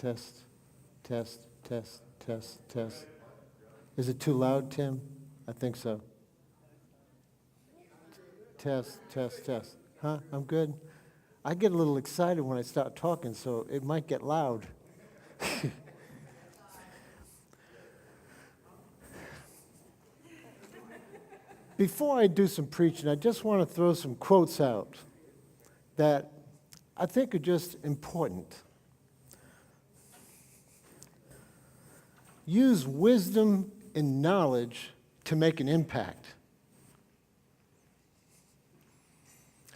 test, test, test, test, test. Is it too loud, Tim? I think so. Test, test, test. Huh? I'm good? I get a little excited when I start talking, so it might get loud. Before I do some preaching, I just want to throw some quotes out that I think are just important. Use wisdom and knowledge to make an impact.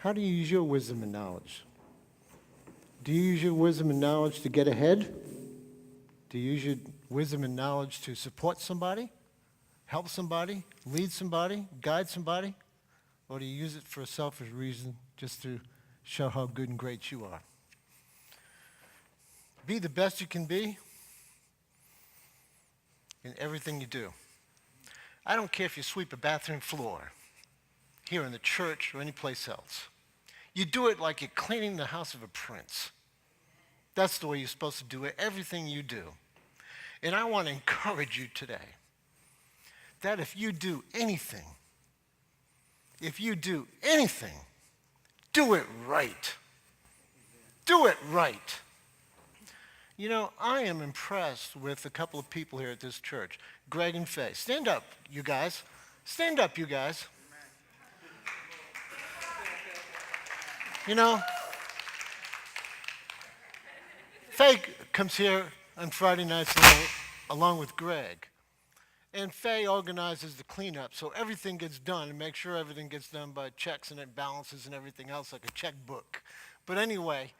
How do you use your wisdom and knowledge? Do you use your wisdom and knowledge to get ahead? Do you use your wisdom and knowledge to support somebody, help somebody, lead somebody, guide somebody? Or do you use it for a selfish reason just to show how good and great you are? Be the best you can be in everything you do. I don't care if you sweep a bathroom floor here in the church or any place else. You do it like you're cleaning the house of a prince. That's the way you're supposed to do it, everything you do. And I want to encourage you today that if you do anything, do it right. Do it right. You know, I am impressed with a couple of people here at this church. Greg and Faye. Stand up, you guys. Stand up, you guys. You know, Faye comes here on Friday nights along with Greg. And Faye organizes the cleanup so everything gets done and makes sure everything gets done by checks and balances and everything else like a checkbook. But anyway,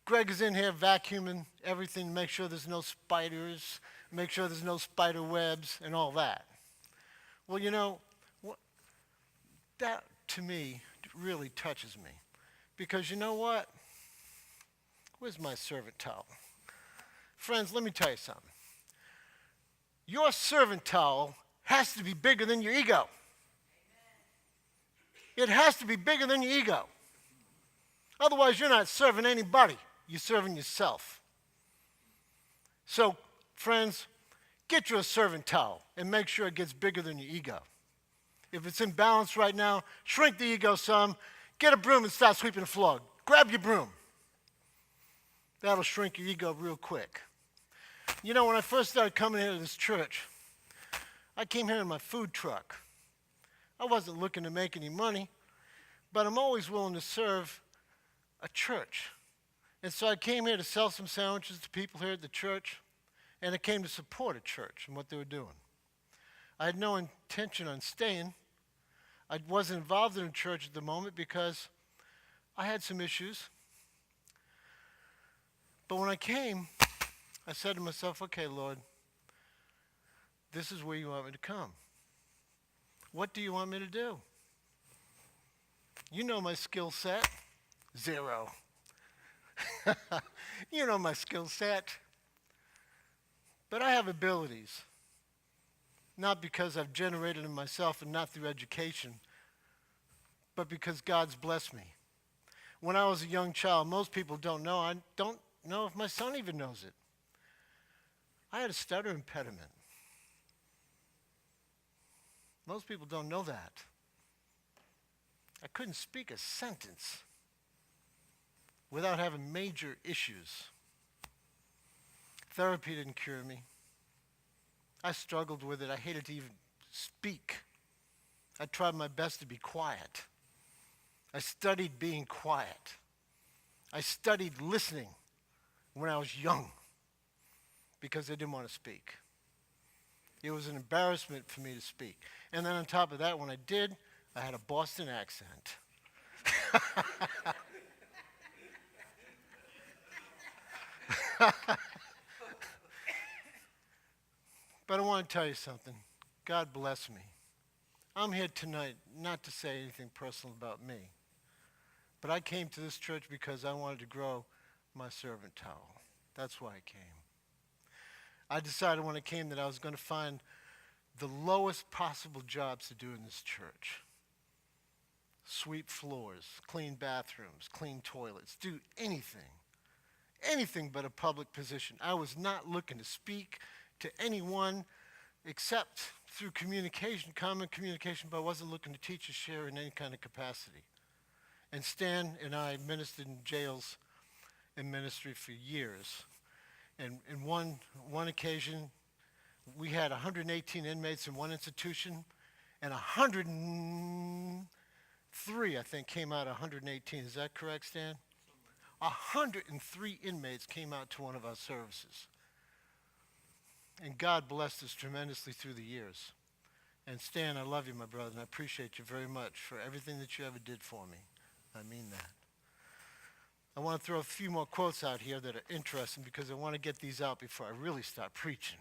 Greg is in here vacuuming everything to make sure there's no spiders, make sure there's no spider webs and all that. Well, you know, that to me really touches me. Because you know what? Where's my servant towel? Friends, let me tell you something. Your servant towel has to be bigger than your ego. It has to be bigger than your ego. Otherwise, you're not serving anybody. You're serving yourself. So, friends, get you a servant towel and make sure it gets bigger than your ego. If it's in balance right now, shrink the ego some, get a broom and start sweeping the floor. Grab your broom. That'll shrink your ego real quick. You know, when I first started coming into this church, I came here in my food truck. I wasn't looking to make any money, but I'm always willing to serve a church. And so I came here to sell some sandwiches to people here at the church, and I came to support a church and what they were doing. I had no intention on staying. I wasn't involved in a church at the moment because I had some issues. But when I came, I said to myself, okay, Lord, this is where you want me to come. What do you want me to do? You know my skill set. 0. You know my skill set. But I have abilities. Not because I've generated them myself and not through education, but because God's blessed me. When I was a young child, most people don't know. I don't know if my son even knows it. I had a stutter impediment. Most people don't know that. I couldn't speak a sentence without having major issues. Therapy didn't cure me. I struggled with it. I hated to even speak. I tried my best to be quiet. I studied being quiet. I studied listening when I was young because I didn't want to speak. It was an embarrassment for me to speak. And then on top of that, when I did, I had a Boston accent. But I want to tell you something. God bless me. I'm here tonight not to say anything personal about me, but I came to this church because I wanted to grow my servant towel. That's why I came. I decided when I came that I was going to find the lowest possible jobs to do in this church. Sweep floors, clean bathrooms, clean toilets, do anything. anything but a public position. I was not looking to speak to anyone except through communication, common communication, but I wasn't looking to teach or share in any kind of capacity. And Stan and I ministered in jails in ministry for years. And in one occasion, we had 118 inmates in one institution, and 103, I think, came out of 118. Is that correct, Stan? 103 inmates came out to one of our services. And God blessed us tremendously through the years. And Stan, I love you, my brother, and I appreciate you very much for everything that you ever did for me. I mean that. I want to throw a few more quotes out here that are interesting because I want to get these out before I really start preaching.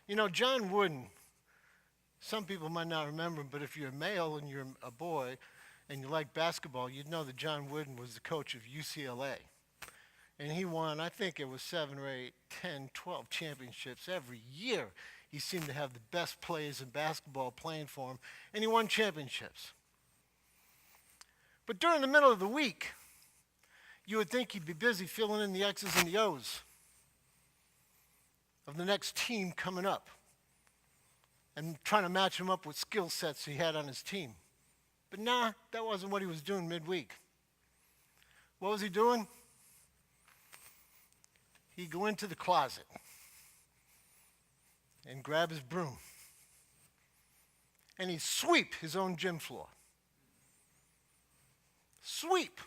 You know, John Wooden, some people might not remember him, but if you're a male and you're a boy and you like basketball, you'd know that John Wooden was the coach of UCLA. And he won, I think it was 7 or 8, 10, 12 championships every year. He seemed to have the best players in basketball playing for him, and he won championships. But during the middle of the week, you would think he'd be busy filling in the X's and the O's of the next team coming up and trying to match him up with skill sets he had on his team. But nah, that wasn't what he was doing midweek. What was he doing? He'd go into the closet and grab his broom and he'd sweep his own gym floor. Sweep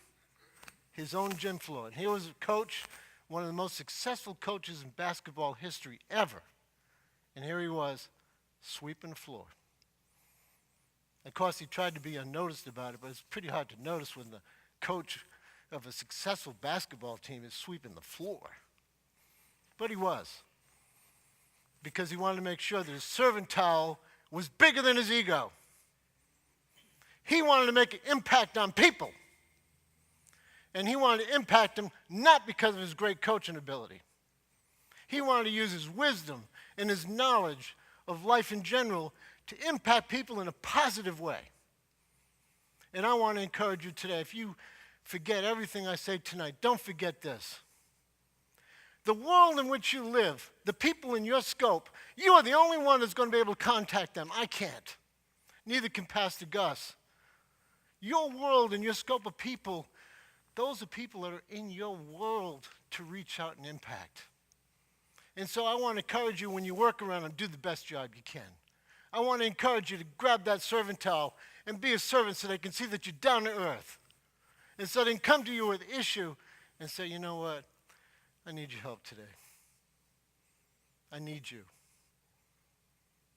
his own gym floor. And here was a coach, one of the most successful coaches in basketball history ever. And here he was, sweeping the floor. Of course, he tried to be unnoticed about it, but it's pretty hard to notice when the coach of a successful basketball team is sweeping the floor. But he was, because he wanted to make sure that his servant towel was bigger than his ego. He wanted to make an impact on people. And he wanted to impact them not because of his great coaching ability. He wanted to use his wisdom and his knowledge of life in general to impact people in a positive way. And I want to encourage you today, if you forget everything I say tonight, don't forget this. The world in which you live, the people in your scope, you are the only one that's going to be able to contact them. I can't. Neither can Pastor Gus. Your world and your scope of people, those are people that are in your world to reach out and impact. And so I want to encourage you when you work around them, do the best job you can. I want to encourage you to grab that servant towel and be a servant so they can see that you're down to earth. And so they can come to you with an issue and say, you know what? I need your help today. I need you.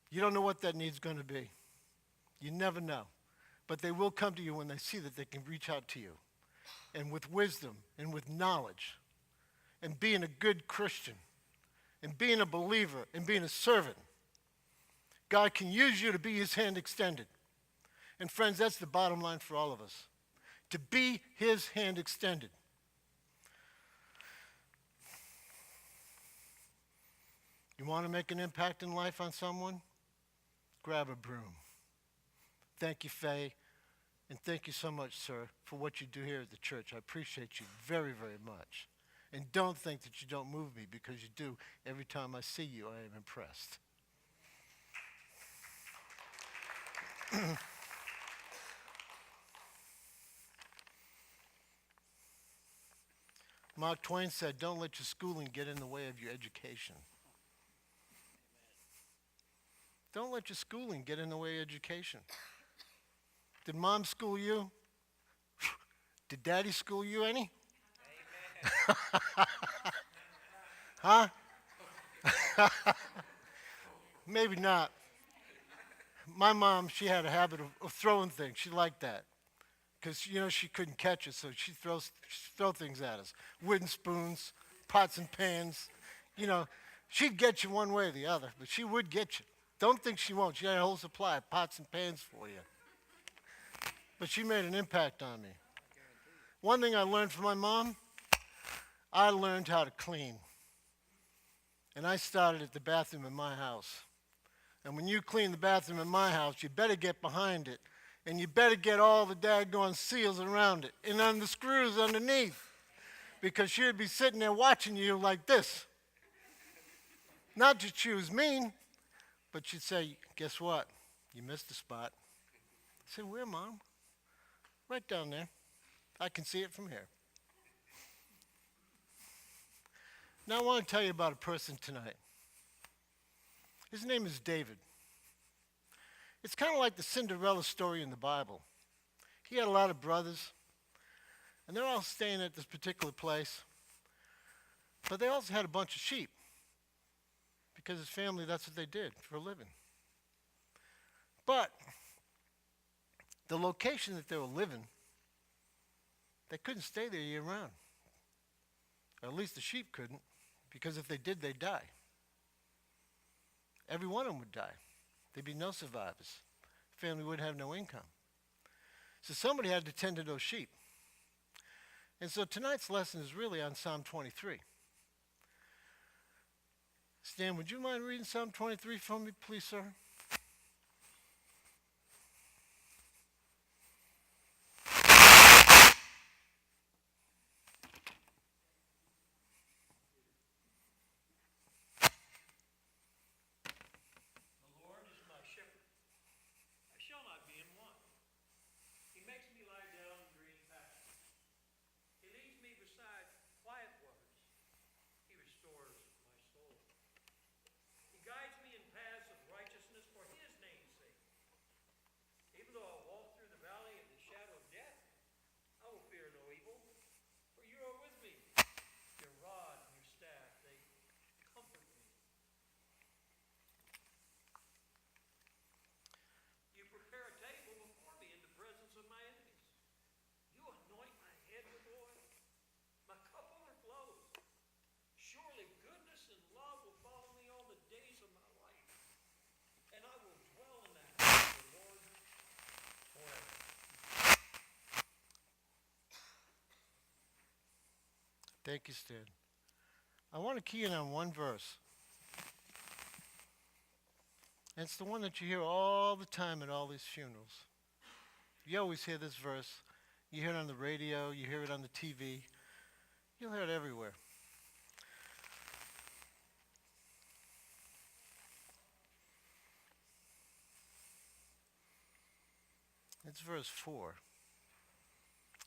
You don't know what that need's going to be. You never know. But they will come to you when they see that they can reach out to you. And with wisdom and with knowledge and being a good Christian and being a believer and being a servant, God can use you to be his hand extended. And friends, that's the bottom line for all of us. To be his hand extended. You want to make an impact in life on someone? Grab a broom. Thank you, Faye. And thank you so much, sir, for what you do here at the church. I appreciate you very, very much. And don't think that you don't move me, because you do. Every time I see you, I am impressed. Mark Twain said, don't let your schooling get in the way of your education. Don't let your schooling get in the way of education. Did mom school you? Did daddy school you any? Huh? Maybe not. My mom, she had a habit of throwing things. She liked that. Because, you know, she couldn't catch it, so she'd throw things at us. Wooden spoons, pots and pans. You know, she'd get you one way or the other, but she would get you. Don't think she won't. She had a whole supply of pots and pans for you. But she made an impact on me. One thing I learned from my mom, I learned how to clean. And I started at the bathroom in my house. And when you clean the bathroom in my house, you better get behind it And you better get all the daggone seals around it and on the screws underneath, because she'd be sitting there watching you like this. Not that she was mean, but she'd say, guess what? You missed a spot. I said, where, Mom? Right down there. I can see it from here. Now I want to tell you about a person tonight. His name is David. It's kind of like the Cinderella story in the Bible. He had a lot of brothers, and they're all staying at this particular place. But they also had a bunch of sheep, because his family, that's what they did for a living. But the location that they were living, they couldn't stay there year round. Or at least the sheep couldn't, because if they did, they'd die. Every one of them would die. There'd be no survivors. Family would have no income. So somebody had to tend to those sheep. And so tonight's lesson is really on Psalm 23. Stan, would you mind reading Psalm 23 for me, please, sir? Thank you, Stan. I want to key in on one verse. And it's the one that you hear all the time at all these funerals. You always hear this verse. You hear it on the radio, you hear it on the TV. You'll hear it everywhere. It's verse 4.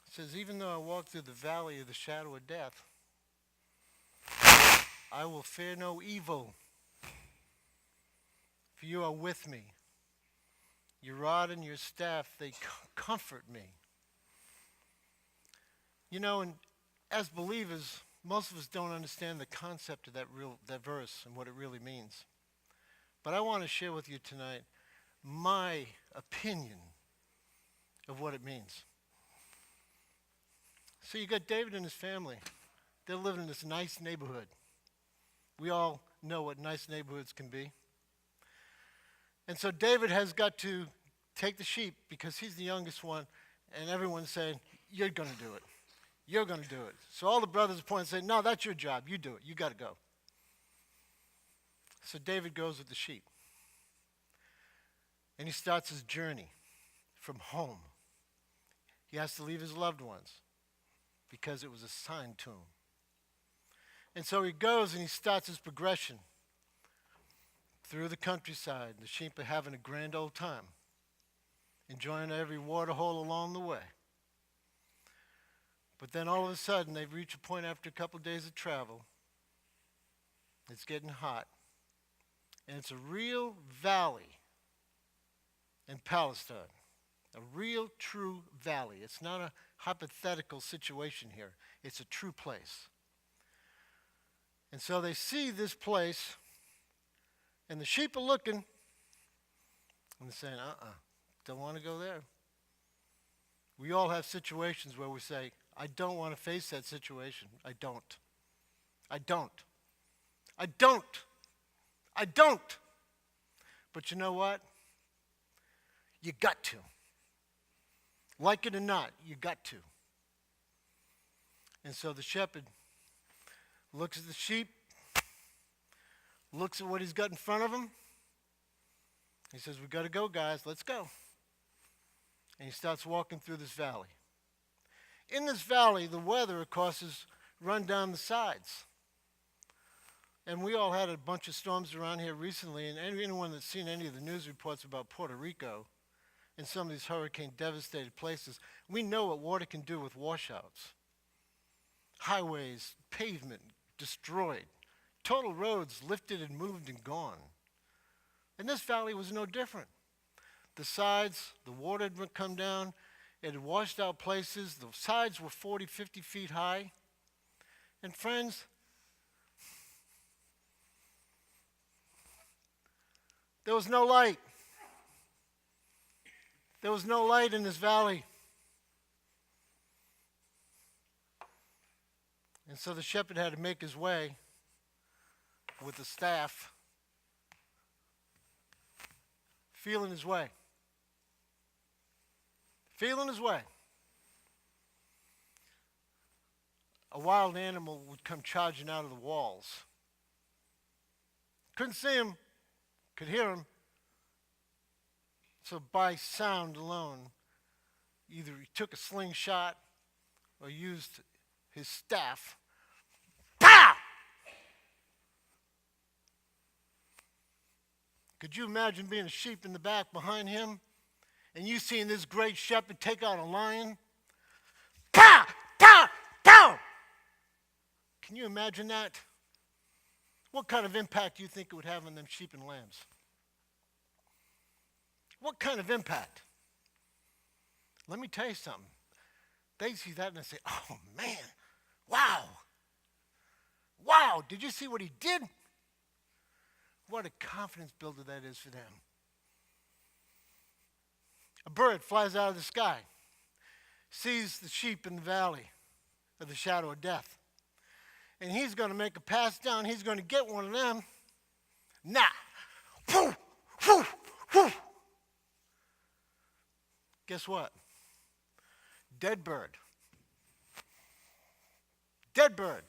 It says, even though I walk through the valley of the shadow of death, I will fear no evil, for you are with me. Your rod and your staff, they comfort me. You know, and as believers, most of us don't understand the concept of that verse and what it really means. But I want to share with you tonight my opinion of what it means. So you got David and his family. They're living in this nice neighborhood. We all know what nice neighborhoods can be. And so David has got to take the sheep because he's the youngest one, and everyone's saying, you're going to do it. You're going to do it. So all the brothers point and say, no, that's your job. You do it. You got to go. So David goes with the sheep. And he starts his journey from home. He has to leave his loved ones because it was assigned to him. And so he goes and he starts his progression through the countryside. The sheep are having a grand old time, enjoying every water hole along the way. But then all of a sudden, they reach a point after a couple of days of travel. It's getting hot. And it's a real valley in Palestine. A real, true valley. It's not a hypothetical situation here. It's a true place. And so they see this place, and the sheep are looking, and they're saying, don't want to go there. We all have situations where we say, I don't want to face that situation. I don't. I don't. I don't. I don't. But you know what? You got to. Like it or not, you got to. And so the shepherd looks at the sheep, looks at what he's got in front of him. He says, we got to go, guys. Let's go. And he starts walking through this valley. In this valley, the weather, of course, is run down the sides. And we all had a bunch of storms around here recently, and anyone that's seen any of the news reports about Puerto Rico and some of these hurricane-devastated places, we know what water can do with washouts. Highways, pavement destroyed, total roads lifted and moved and gone. And this valley was no different. The sides, the water had come down, it had washed out places, the sides were 40, 50 feet high. And friends, there was no light. There was no light in this valley. And so the shepherd had to make his way with a staff, feeling his way. Feeling his way. A wild animal would come charging out of the walls. Couldn't see him, could hear him. So by sound alone, either he took a slingshot or used his staff. Pow! Could you imagine being a sheep in the back behind him and you seeing this great shepherd take out a lion? Pow! Pow! Pow! Can you imagine that? What kind of impact do you think it would have on them sheep and lambs? What kind of impact? Let me tell you something. They see that and they say, oh man, wow. Wow, did you see what he did? What a confidence builder that is for them. A bird flies out of the sky, sees the sheep in the valley of the shadow of death. And he's going to make a pass down. He's going to get one of them. Nah. Whoo, whoo, whoo. Guess what? Dead bird. Dead bird.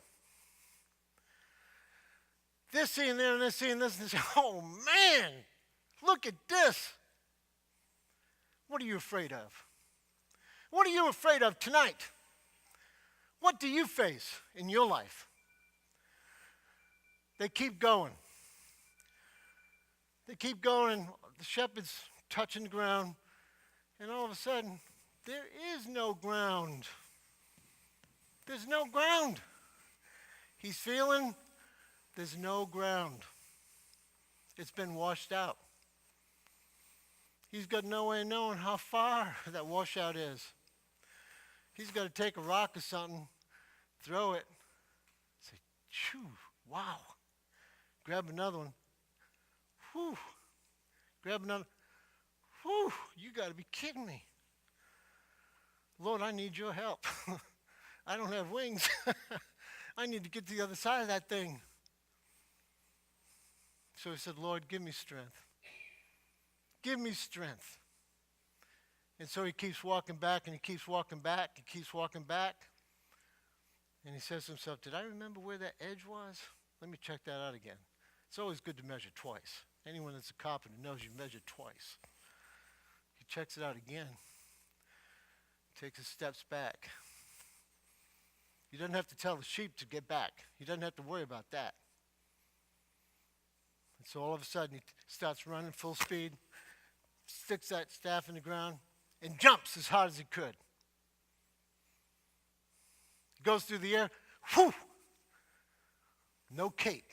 They're seeing there and they're seeing this and they say, oh man, look at this. What are you afraid of? What are you afraid of tonight? What do you face in your life? They keep going. They keep going. The shepherd's touching the ground. And all of a sudden, there is no ground. There's no ground. He's feeling there's no ground. It's been washed out. He's got no way of knowing how far that washout is. He's got to take a rock or something, throw it, say, shoo, wow. Grab another one. Whew. Grab another. Whew, you got to be kidding me. Lord, I need your help. I don't have wings. I need to get to the other side of that thing. So he said, Lord, give me strength. Give me strength. And so he keeps walking back and he keeps walking back. He keeps walking back. And he says to himself, did I remember where that edge was? Let me check that out again. It's always good to measure twice. Anyone that's a carpenter knows you measure twice. He checks it out again. Takes his steps back. He doesn't have to tell the sheep to get back. He doesn't have to worry about that. And so all of a sudden he starts running full speed, sticks that staff in the ground, and jumps as hard as he could. Goes through the air, whew! No cape.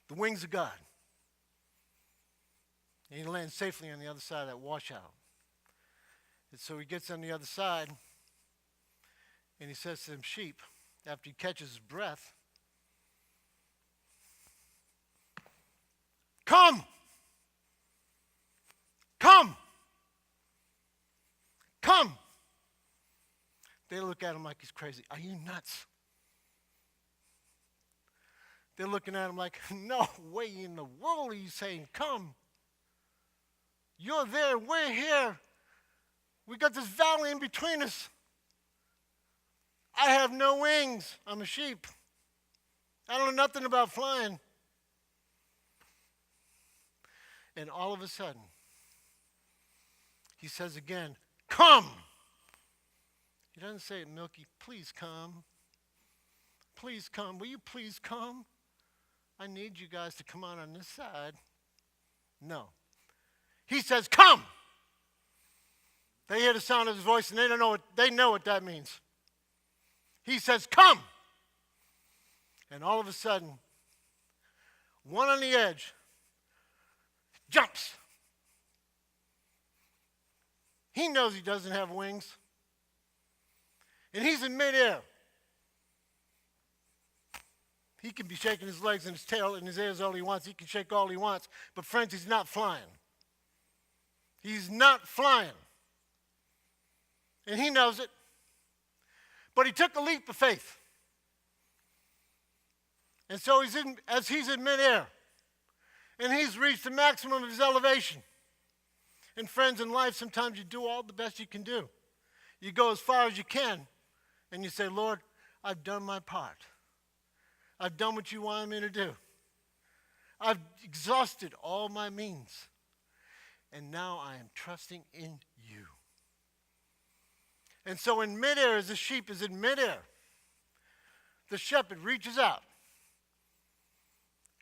The wings of God. And he lands safely on the other side of that washout. And so he gets on the other side, and he says to them sheep, after he catches his breath, come! Come! Come! They look at him like he's crazy. Are you nuts? They're looking at him like, no way in the world are you saying come. You're there, we're here. We got this valley in between us. I have no wings. I'm a sheep. I don't know nothing about flying. And all of a sudden, He says again, come. He doesn't say, Milky, please come. Please come. Will you please come? I need you guys to come on this side. No. He says, come. They hear the sound of his voice and they know what that means. He says, come. And all of a sudden, one on the edge jumps. He knows he doesn't have wings. And he's in midair. He can be shaking his legs and his tail and his ears all he wants. He can shake all he wants. But friends, he's not flying. He's not flying. And he knows it. But he took a leap of faith. And so as he's in midair, and he's reached the maximum of his elevation. And friends, in life, sometimes you do all the best you can do. You go as far as you can, and you say, Lord, I've done my part. I've done what you wanted me to do. I've exhausted all my means. And now I am trusting in you. And so in midair, as the sheep is in midair, the shepherd reaches out.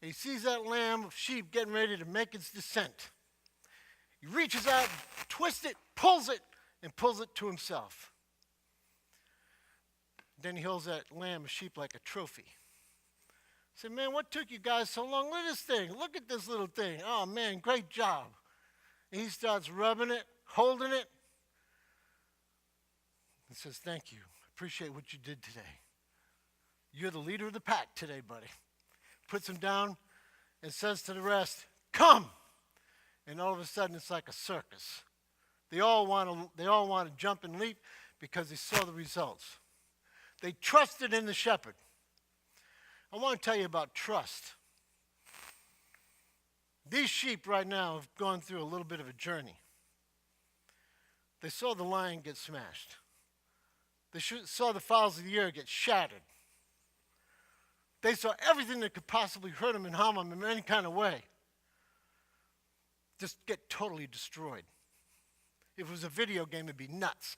He sees that lamb of sheep getting ready to make its descent. He reaches out, twists it, and pulls it to himself. Then he holds that lamb of sheep like a trophy. I said, man, what took you guys so long? Look at this thing. Look at this little thing. Oh, man, great job. And he starts rubbing it, holding it. And says, thank you. Appreciate what you did today. You're the leader of the pack today, buddy. Puts him down and says to the rest, come. And all of a sudden, it's like a circus. They all want to jump and leap because they saw the results. They trusted in the shepherd. I want to tell you about trust. These sheep right now have gone through a little bit of a journey. They saw the lion get smashed. They saw the fowls of the air get shattered. They saw everything that could possibly hurt them and harm them in any kind of way just get totally destroyed. If it was a video game, it'd be nuts.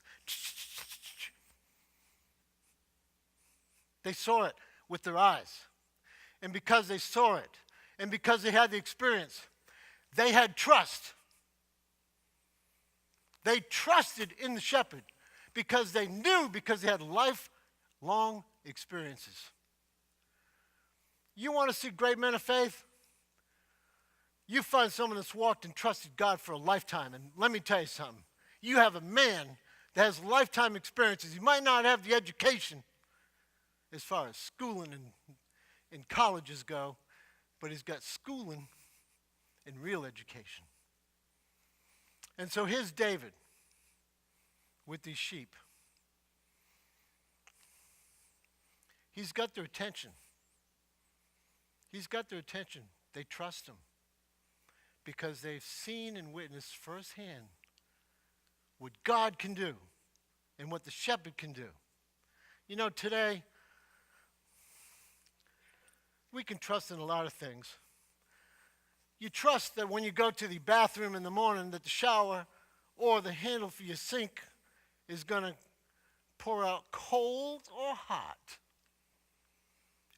They saw it with their eyes. And because they saw it, and because they had the experience, they had trust. They trusted in the shepherd because they knew, because they had lifelong experiences. You want to see great men of faith? You find someone that's walked and trusted God for a lifetime. And let me tell you something. You have a man that has lifetime experiences. He might not have the education as far as schooling and colleges go, but he's got schooling and real education. And so here's David with these sheep. He's got their attention. He's got their attention. They trust him because they've seen and witnessed firsthand what God can do and what the shepherd can do. You know, today, we can trust in a lot of things. You trust that when you go to the bathroom in the morning that the shower or the handle for your sink is going to pour out cold or hot.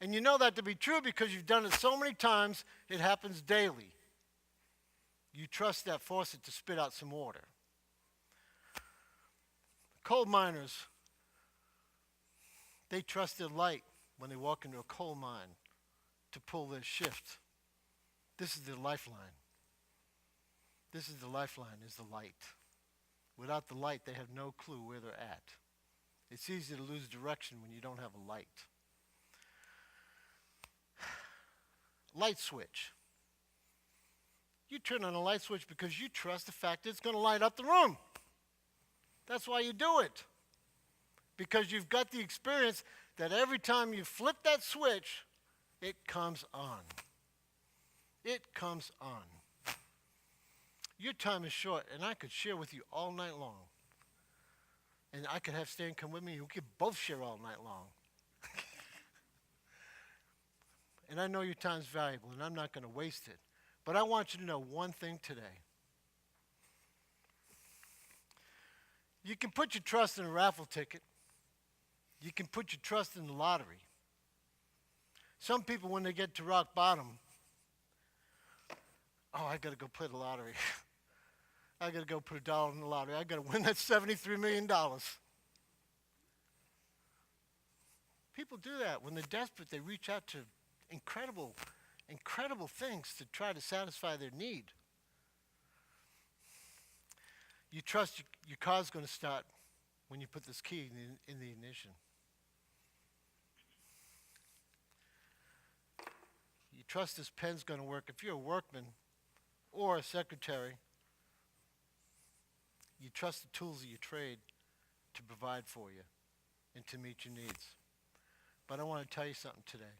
And you know that to be true because you've done it so many times, it happens daily. You trust that faucet to spit out some water. Coal miners, they trust their light when they walk into a coal mine to pull their shift. This is their lifeline. This is the lifeline, is the light. Without the light, they have no clue where they're at. It's easy to lose direction when you don't have a light. Light switch. You turn on a light switch because you trust the fact that it's going to light up the room. That's why you do it. Because you've got the experience that every time you flip that switch, it comes on. It comes on. Your time is short, and I could share with you all night long. And I could have Stan come with me, and we could both share all night long. And I know your time's valuable, and I'm not going to waste it. But I want you to know one thing today. You can put your trust in a raffle ticket. You can put your trust in the lottery. Some people, when they get to rock bottom, oh, I got to go play the lottery. I got to go put $1 in the lottery. I got to win that $73 million. People do that. When they're desperate, they reach out to incredible things to try to satisfy their need. You trust your car's going to start when you put this key in the ignition. You trust this pen's going to work. If you're a workman or a secretary, you trust the tools of your trade to provide for you and to meet your needs. But I want to tell you something today.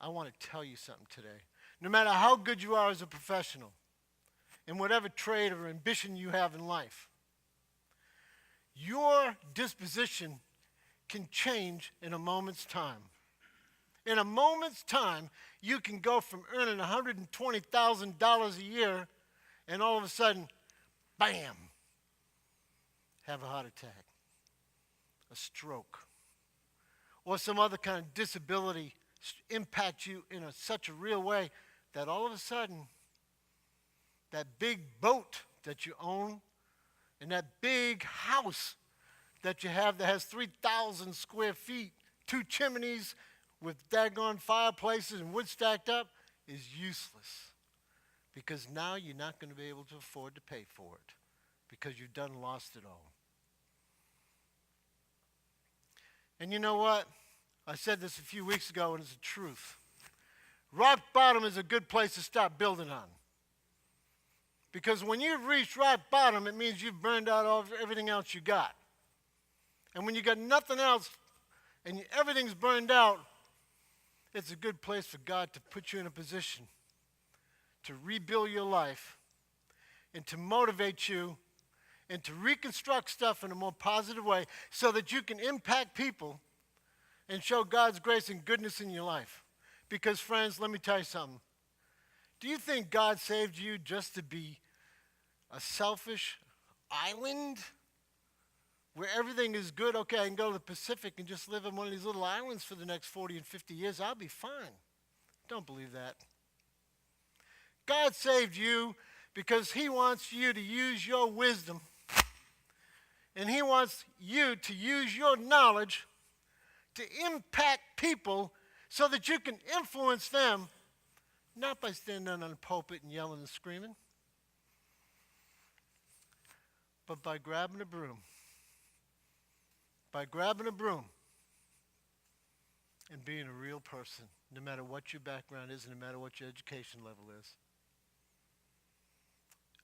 I want to tell you something today. No matter how good you are as a professional, in whatever trade or ambition you have in life, your disposition can change in a moment's time. In a moment's time, you can go from earning $120,000 a year and all of a sudden, bam, have a heart attack, a stroke, or some other kind of disability impact you in such a real way that all of a sudden, that big boat that you own and that big house that you have that has 3,000 square feet, 2 chimneys with daggone fireplaces and wood stacked up is useless, because now you're not going to be able to afford to pay for it because you've done lost it all. And you know what? I said this a few weeks ago, and it's the truth. Rock bottom is a good place to start building on. Because when you've reached rock bottom, it means you've burned out everything else you got. And when you got nothing else and everything's burned out, it's a good place for God to put you in a position to rebuild your life and to motivate you and to reconstruct stuff in a more positive way so that you can impact people and show God's grace and goodness in your life. Because, friends, let me tell you something. Do you think God saved you just to be a selfish island where everything is good? Okay, I can go to the Pacific and just live in one of these little islands for the next 40 and 50 years. I'll be fine. Don't believe that. God saved you because he wants you to use your wisdom, and he wants you to use your knowledge to impact people so that you can influence them, not by standing on a pulpit and yelling and screaming, but by grabbing a broom. By grabbing a broom and being a real person, no matter what your background is and no matter what your education level is.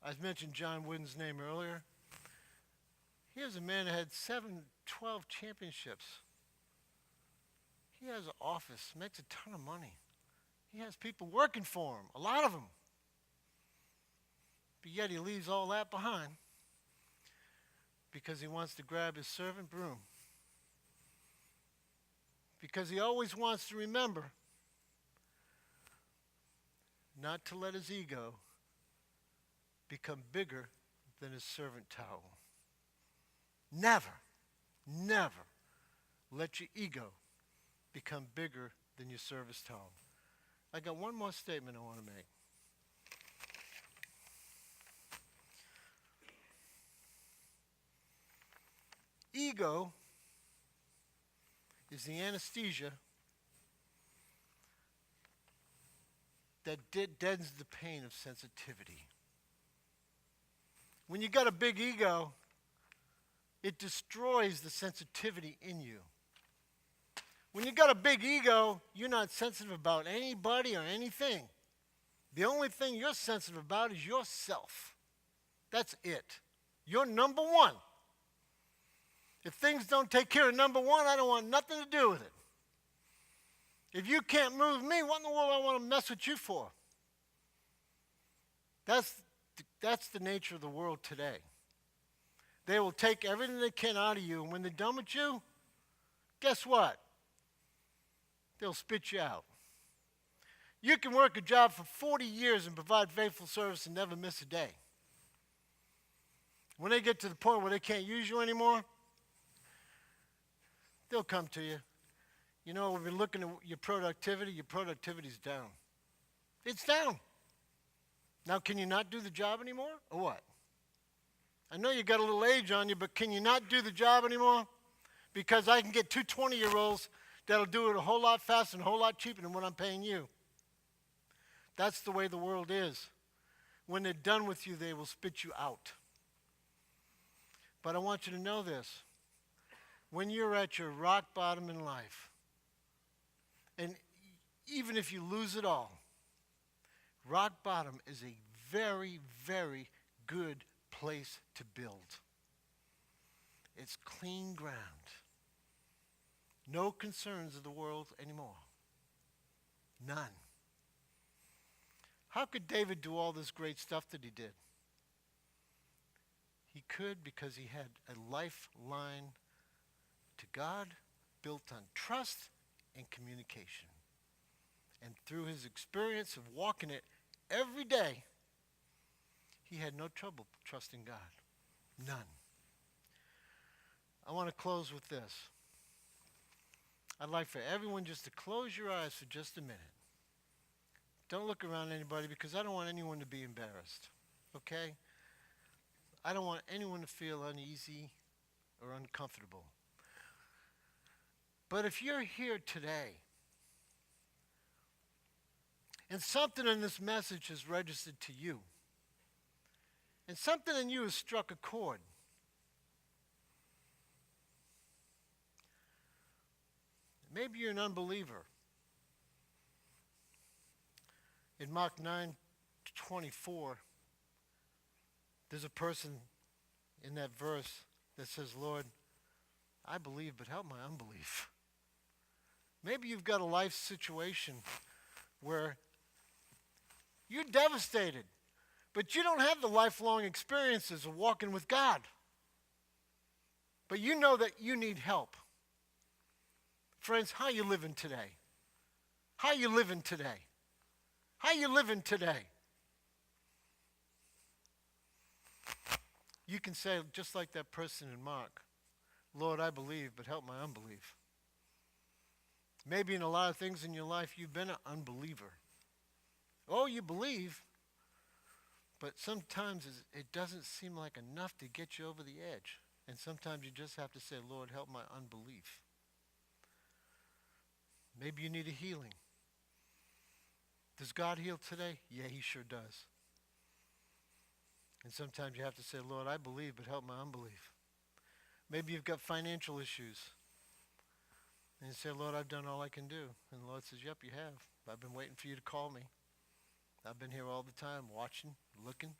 I mentioned John Wooden's name earlier. Here's a man that had 12 championships. He has an office, makes a ton of money. He has people working for him, a lot of them. But yet he leaves all that behind because he wants to grab his servant broom. Because he always wants to remember not to let his ego become bigger than his servant towel. Never let your ego become bigger than your service towel. I got one more statement I want to make. Ego is the anesthesia that deadens the pain of sensitivity. When you got a big ego, it destroys the sensitivity in you. When you got a big ego, you're not sensitive about anybody or anything. The only thing you're sensitive about is yourself. That's it. You're number one. If things don't take care of number one, I don't want nothing to do with it. If you can't move me, what in the world do I want to mess with you for? That's the nature of the world today. They will take everything they can out of you, and when they're done with you, guess what? They'll spit you out. You can work a job for 40 years and provide faithful service and never miss a day. When they get to the point where they can't use you anymore, they'll come to you. You know, we've been looking at your productivity's down. It's down. Now, can you not do the job anymore, or what? I know you got a little age on you, but can you not do the job anymore? Because I can get two 20-year-olds that'll do it a whole lot faster and a whole lot cheaper than what I'm paying you. That's the way the world is. When they're done with you, they will spit you out. But I want you to know this. When you're at your rock bottom in life, and even if you lose it all, rock bottom is a very, very good place to build. It's clean ground. No concerns of the world anymore. None. How could David do all this great stuff that he did? He could because he had a lifeline to God built on trust and communication. And through his experience of walking it every day, he had no trouble trusting God. None. I want to close with this. I'd like for everyone just to close your eyes for just a minute. Don't look around at anybody because I don't want anyone to be embarrassed. Okay? I don't want anyone to feel uneasy or uncomfortable. But if you're here today and something in this message has registered to you, and something in you has struck a chord, maybe you're an unbeliever. In Mark 9:24, there's a person in that verse that says, Lord, I believe, but help my unbelief. Maybe you've got a life situation where you're devastated, but you don't have the lifelong experiences of walking with God. But you know that you need help. Friends, how you living today? How you living today? How you living today? You can say, just like that person in Mark, Lord, I believe, but help my unbelief. Maybe in a lot of things in your life, you've been an unbeliever. Oh, you believe, but sometimes it doesn't seem like enough to get you over the edge. And sometimes you just have to say, Lord, help my unbelief. Maybe you need a healing. Does God heal today? Yeah, he sure does. And sometimes you have to say, Lord, I believe, but help my unbelief. Maybe you've got financial issues. And you say, Lord, I've done all I can do. And the Lord says, yep, you have. I've been waiting for you to call me. I've been here all the time, watching, looking,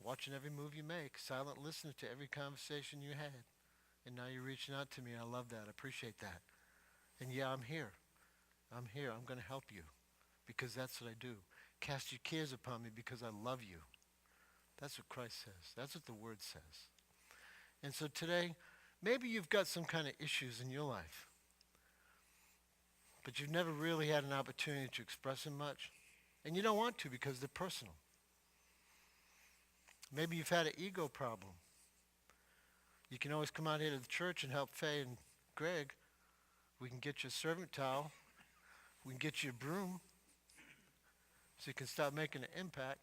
watching every move you make, silent listening to every conversation you had. And now you're reaching out to me. I love that. I appreciate that. And yeah, I'm here. I'm here. I'm going to help you because that's what I do. Cast your cares upon me because I love you. That's what Christ says. That's what the Word says. And so today, maybe you've got some kind of issues in your life, but you've never really had an opportunity to express them much, and you don't want to because they're personal. Maybe you've had an ego problem. You can always come out here to the church and help Faye and Greg. We can get you a servant towel. We can get you a broom so you can stop making an impact.